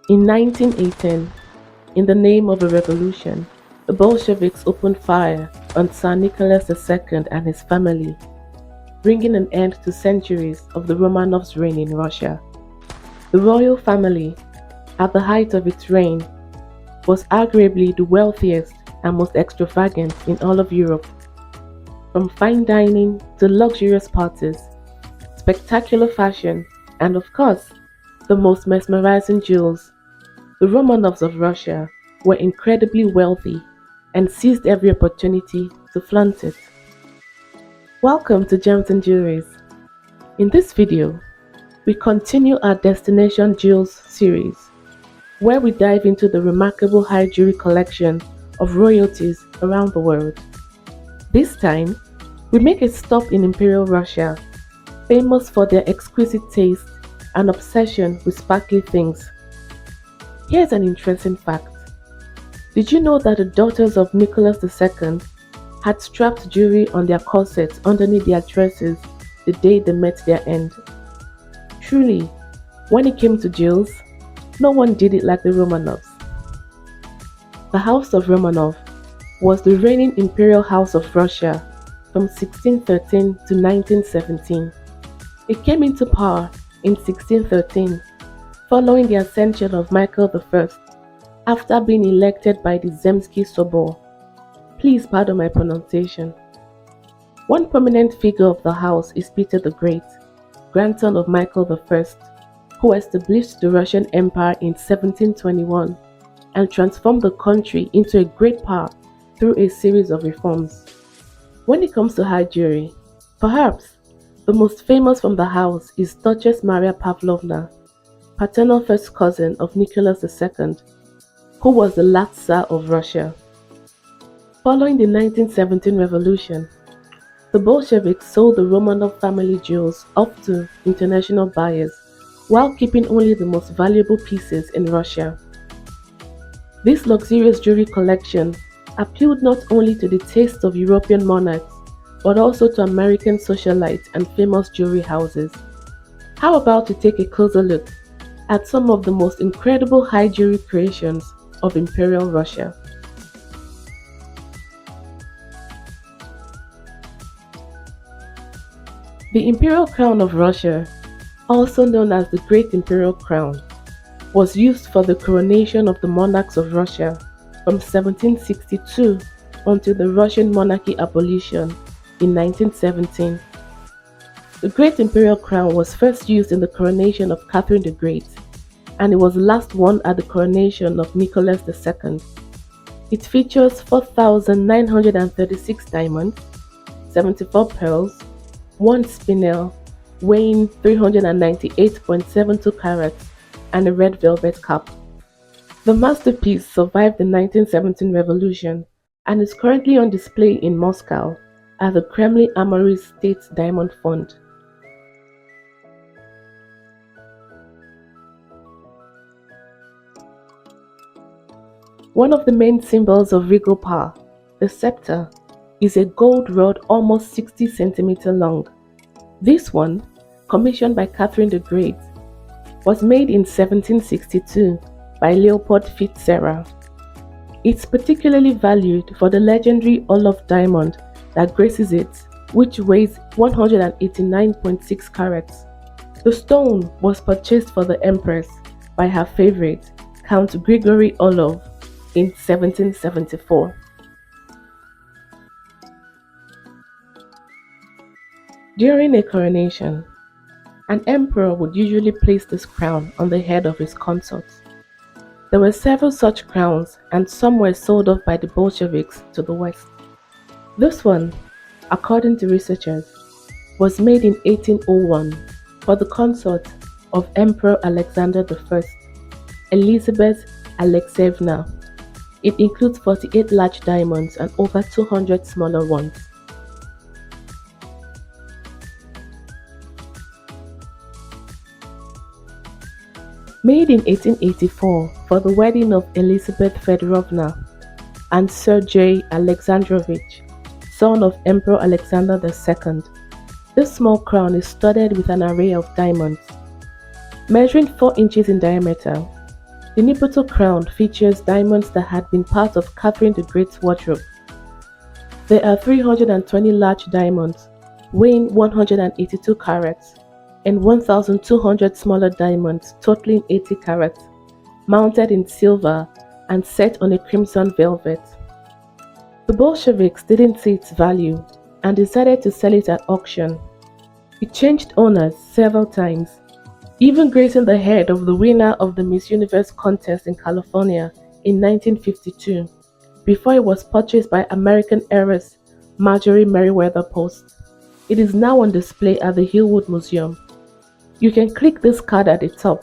In 1918, in the name of a revolution, the Bolsheviks opened fire on Tsar Nicholas II and his family, bringing an end to centuries of the Romanovs' reign in Russia. The royal family, at the height of its reign, was arguably the wealthiest and most extravagant in all of Europe. From fine dining to luxurious parties, spectacular fashion, and of course, the most mesmerizing jewels, the Romanovs of Russia were incredibly wealthy and seized every opportunity to flaunt it. Welcome to Gems and Jewelries. In this video, we continue our Destination Jewels series, where we dive into the remarkable high jewelry collection of royalties around the world. This time, we make a stop in Imperial Russia, famous for their exquisite taste and obsession with sparkly things. Here's an interesting fact. Did you know that the daughters of Nicholas II had strapped jewelry on their corsets underneath their dresses the day they met their end? Truly, when it came to jewels, no one did it like the Romanovs. The House of Romanov was the reigning imperial house of Russia from 1613 to 1917. It came into power in 1613, following the ascension of Michael I after being elected by the Zemsky Sobor. Please pardon my pronunciation. One prominent figure of the house is Peter the Great, grandson of Michael I, who established the Russian Empire in 1721 and transformed the country into a great power through a series of reforms. When it comes to high jewelry, perhaps the most famous from the house is Duchess Maria Pavlovna, paternal first cousin of Nicholas II, who was the last Tsar of Russia. Following the 1917 revolution, the Bolsheviks sold the Romanov family jewels off to international buyers while keeping only the most valuable pieces in Russia. This luxurious jewelry collection appealed not only to the tastes of European monarchs but also to American socialites and famous jewelry houses. How about we take a closer look at some of the most incredible high jewelry creations of Imperial Russia. The Imperial Crown of Russia, also known as the Great Imperial Crown, was used for the coronation of the monarchs of Russia from 1762 until the Russian monarchy abolition in 1917. The Great Imperial Crown was first used in the coronation of Catherine the Great, and it was last worn at the coronation of Nicholas II. It features 4,936 diamonds, 74 pearls, 1 spinel weighing 398.72 carats, and a red velvet cap. The masterpiece survived the 1917 revolution and is currently on display in Moscow at the Kremlin Armory State Diamond Fund. One of the main symbols of regal power, the scepter, is a gold rod almost 60 centimeters long. This one, commissioned by Catherine the Great, was made in 1762 by Leopold Fitzgerald. It's particularly valued for the legendary Orlov diamond that graces it, which weighs 189.6 carats. The stone was purchased for the Empress by her favorite, Count Grigory Orlov, in 1774. During a coronation, an emperor would usually place this crown on the head of his consorts. There were several such crowns, and some were sold off by the Bolsheviks to the West. This one, according to researchers, was made in 1801 for the consort of Emperor Alexander I, Elizabeth Alexeyevna. It includes 48 large diamonds and over 200 smaller ones. Made in 1884 for the wedding of Elizabeth Fedorovna and Sergei Alexandrovich, son of Emperor Alexander II. This small crown is studded with an array of diamonds. Measuring 4 inches in diameter, The Nipoto crown features diamonds that had been part of Catherine the Great's wardrobe. There are 320 large diamonds, weighing 182 carats, and 1,200 smaller diamonds totaling 80 carats, mounted in silver and set on a crimson velvet. The Bolsheviks didn't see its value and decided to sell it at auction. It changed owners several times, even gracing the head of the winner of the Miss Universe contest in California in 1952, before it was purchased by American heiress Marjorie Merriweather Post. It is now on display at the Hillwood Museum. You can click this card at the top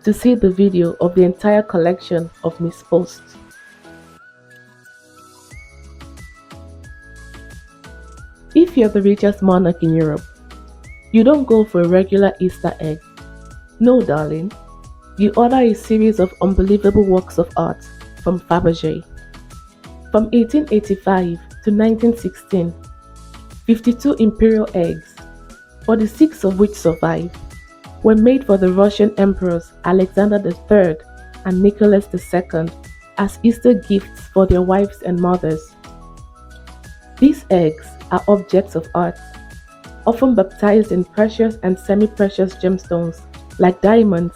to see the video of the entire collection of Miss Post. If you're the richest monarch in Europe, you don't go for a regular Easter egg. No, darling. You order a series of unbelievable works of art from Faberge. From 1885 to 1916, 52 imperial eggs, 46 of which survive, were made for the Russian emperors Alexander III and Nicholas II as Easter gifts for their wives and mothers. These eggs are objects of art, often baptized in precious and semi-precious gemstones like diamonds,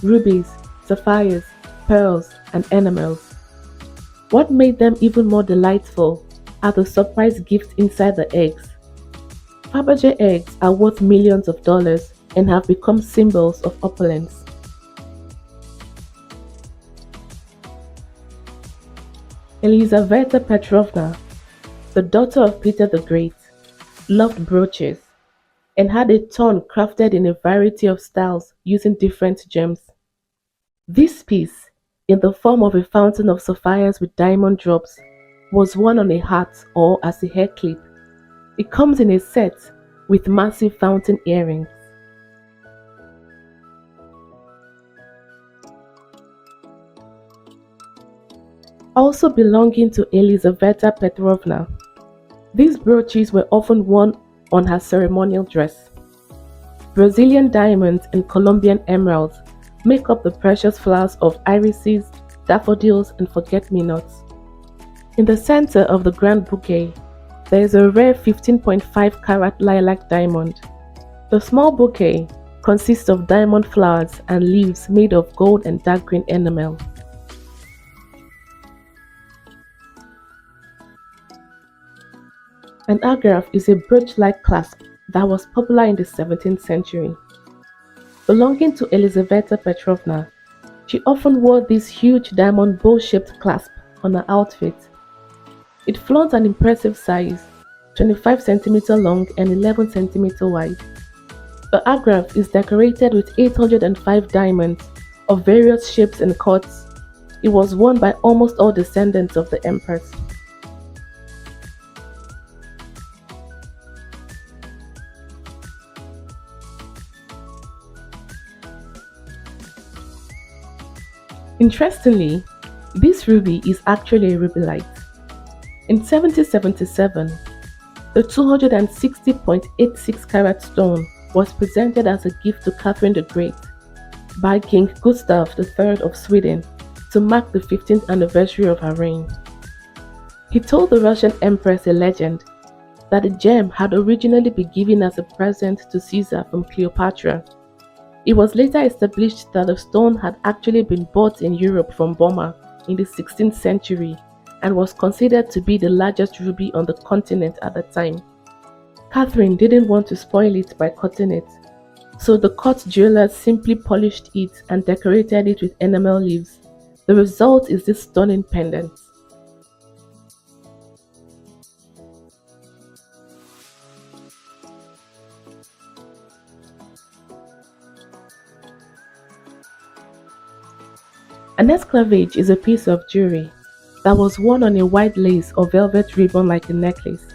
rubies, sapphires, pearls, and enamels. What made them even more delightful are the surprise gifts inside the eggs. Faberge eggs are worth millions of dollars and have become symbols of opulence. Elizaveta Petrovna, the daughter of Peter the Great, loved brooches and had a ton crafted in a variety of styles using different gems. This piece, in the form of a fountain of sapphires with diamond drops, was worn on a hat or as a hair clip. It comes in a set with massive fountain earrings. Also belonging to Elizaveta Petrovna, these brooches were often worn on her ceremonial dress. Brazilian diamonds and Colombian emeralds make up the precious flowers of irises, daffodils, and forget-me-nots. In the center of the grand bouquet, there is a rare 15.5 carat lilac diamond. The small bouquet consists of diamond flowers and leaves made of gold and dark green enamel. An agraffe is a brooch-like clasp that was popular in the 17th century. Belonging to Elizaveta Petrovna, she often wore this huge diamond bow-shaped clasp on her outfit. It flaunts an impressive size, 25 cm long and 11 cm wide. The agraffe is decorated with 805 diamonds of various shapes and cuts. It was worn by almost all descendants of the empress. Interestingly, this ruby is actually a rubellite. In 1777, the 260.86 carat stone was presented as a gift to Catherine the Great by King Gustav III of Sweden to mark the 15th anniversary of her reign. He told the Russian Empress a legend that the gem had originally been given as a present to Caesar from Cleopatra. It was later established that the stone had actually been bought in Europe from Burma in the 16th century and was considered to be the largest ruby on the continent at the time. Catherine didn't want to spoil it by cutting it, so the cut jewelers simply polished it and decorated it with enamel leaves. The result is this stunning pendant. An esclavage is a piece of jewelry that was worn on a white lace or velvet ribbon like a necklace.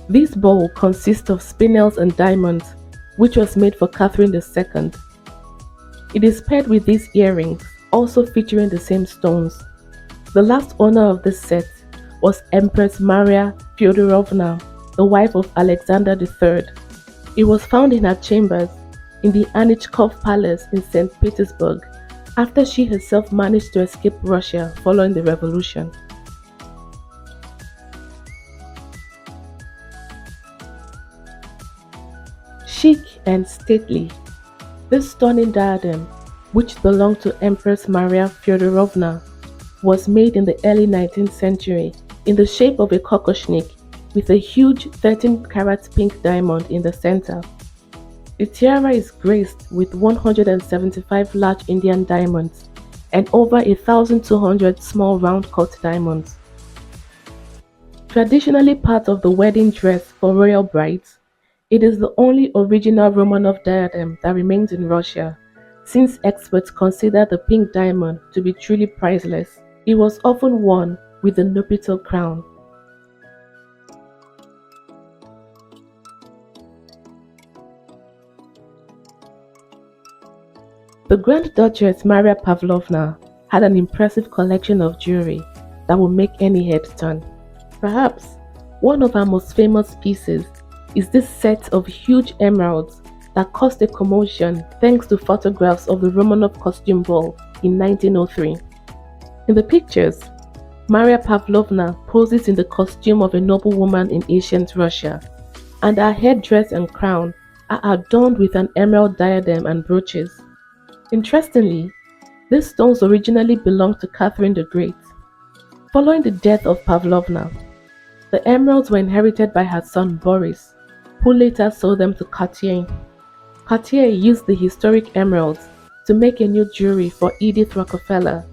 This bowl consists of spinels and diamonds, which was made for Catherine II. It is paired with these earrings, also featuring the same stones. The last owner of this set was Empress Maria Fyodorovna, the wife of Alexander III. It was found in her chambers in the Anichkov Palace in St. Petersburg after she herself managed to escape Russia following the revolution. Chic and stately, this stunning diadem, which belonged to Empress Maria Fyodorovna, was made in the early 19th century in the shape of a kokoshnik with a huge 13-carat pink diamond in the center. The tiara is graced with 175 large Indian diamonds and over 1,200 small round-cut diamonds. Traditionally part of the wedding dress for royal brides, it is the only original Romanov diadem that remains in Russia, since experts consider the pink diamond to be truly priceless. It was often worn with the nuptial crown. The Grand Duchess Maria Pavlovna had an impressive collection of jewelry that would make any head turn. Perhaps one of her most famous pieces is this set of huge emeralds that caused a commotion thanks to photographs of the Romanov costume ball in 1903. In the pictures, Maria Pavlovna poses in the costume of a noblewoman in ancient Russia, and her headdress and crown are adorned with an emerald diadem and brooches. Interestingly, these stones originally belonged to Catherine the Great. Following the death of Pavlovna, the emeralds were inherited by her son Boris, who later sold them to Cartier. Cartier used the historic emeralds to make a new jewelry for Edith Rockefeller,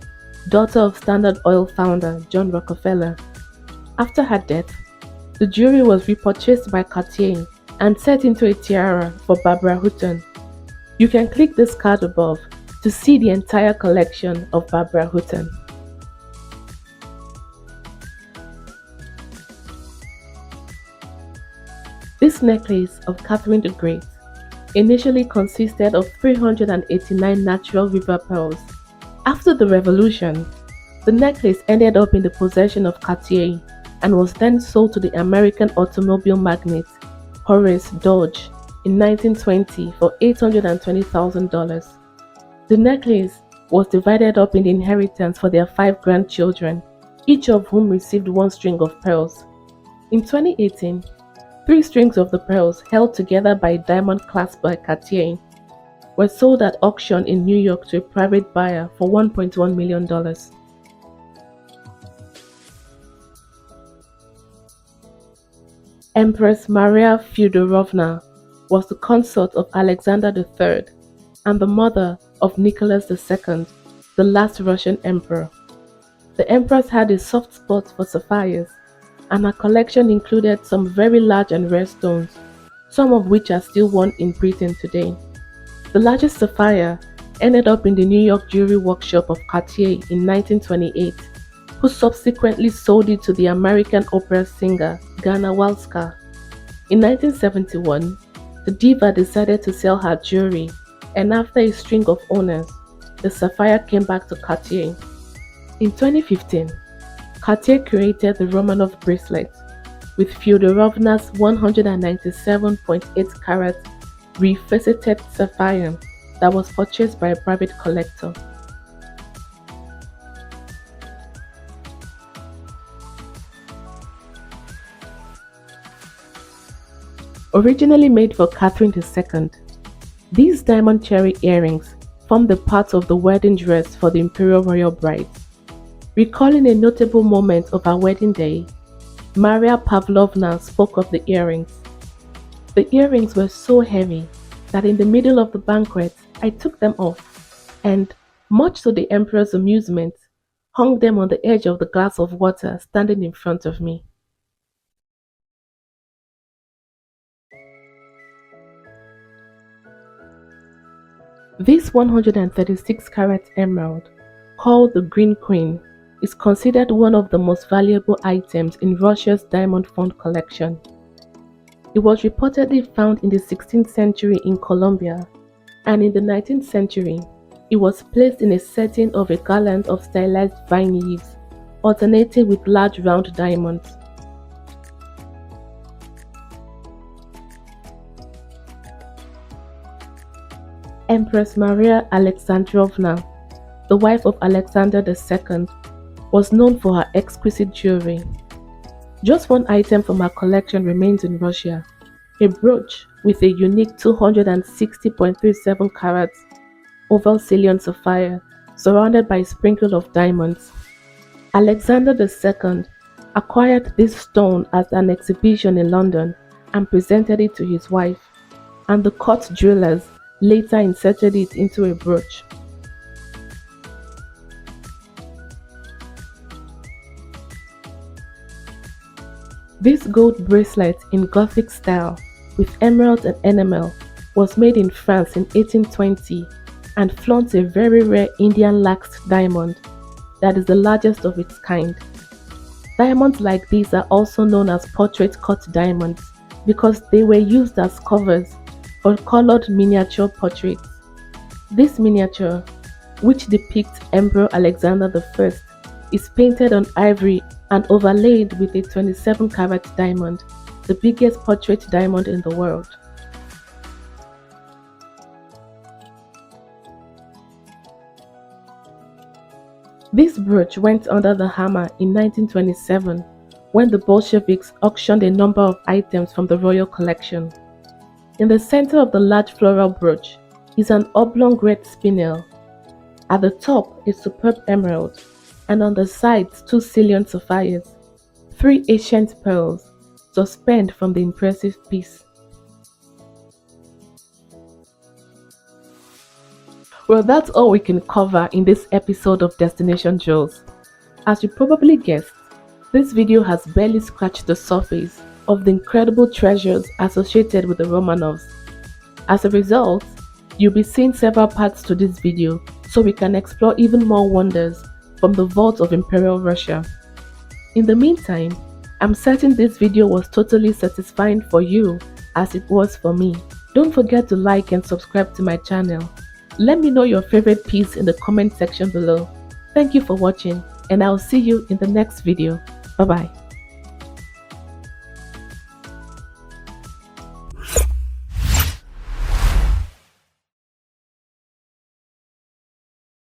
daughter of Standard Oil founder John Rockefeller. After her death, the jewelry was repurchased by Cartier and set into a tiara for Barbara Hutton. You can click this card above to see the entire collection of Barbara Hutton. This necklace of Catherine the Great initially consisted of 389 natural river pearls. After the revolution, the necklace ended up in the possession of Cartier and was then sold to the American automobile magnate Horace Dodge in 1920 for $820,000. The necklace was divided up in the inheritance for their 5 grandchildren, each of whom received one string of pearls. In 2018, 3 strings of the pearls, held together by a diamond clasp by Cartier, were sold at auction in New York to a private buyer for $1.1 million. Empress Maria Fyodorovna was the consort of Alexander III and the mother of Nicholas II, the last Russian emperor. The empress had a soft spot for sapphires, and her collection included some very large and rare stones, some of which are still worn in Britain today. The largest sapphire ended up in the New York jewelry workshop of Cartier in 1928, who subsequently sold it to the American opera singer Ghana Walska. In 1971, the diva decided to sell her jewelry, and after a string of owners, the sapphire came back to Cartier. In 2015, Cartier created the Romanov bracelet with Fyodorovna's 197.8 carat refaceted sapphire that was purchased by a private collector. Originally made for Catherine II, these diamond cherry earrings form the part of the wedding dress for the Imperial royal bride. Recalling a notable moment of her wedding day, Maria Pavlovna spoke of the earrings. The earrings were so heavy that in the middle of the banquet, I took them off and, much to the emperor's amusement, hung them on the edge of the glass of water standing in front of me. This 136 carat emerald, called the Green Queen, is considered one of the most valuable items in Russia's diamond fund collection. It was reportedly found in the 16th century in Colombia, and in the 19th century, it was placed in a setting of a garland of stylized vine leaves, alternating with large round diamonds. Empress Maria Alexandrovna the wife of Alexander II, was known for her exquisite jewelry. Just one item from her collection remains in Russia, a brooch with a unique 260.37 carats oval Ceylon sapphire surrounded by a sprinkle of diamonds. Alexander II acquired this stone at an exhibition in London and presented it to his wife, and the court jewelers later inserted it into a brooch. This gold bracelet in Gothic style with emerald and enamel was made in France in 1820 and flaunts a very rare Indian laxed diamond that is the largest of its kind. Diamonds like these are also known as portrait cut diamonds because they were used as covers for colored miniature portraits. This miniature, which depicts Emperor Alexander I, is painted on ivory and overlaid with a 27-carat diamond, the biggest portrait diamond in the world. This brooch went under the hammer in 1927 when the Bolsheviks auctioned a number of items from the royal collection. In the center of the large floral brooch is an oblong red spinel. At the top, a superb emerald, and on the sides 2 Ceylon sapphires, 3 ancient pearls suspend from the impressive piece. Well, that's all we can cover in this episode of Destination Jewels. As you probably guessed, this video has barely scratched the surface of the incredible treasures associated with the Romanovs. As a result, you'll be seeing several parts to this video so we can explore even more wonders from the vaults of Imperial Russia. In the meantime, I'm certain this video was totally satisfying for you as it was for me. Don't forget to like and subscribe to my channel. Let me know your favorite piece in the comment section below. Thank you for watching, and I'll see you in the next video. Bye bye.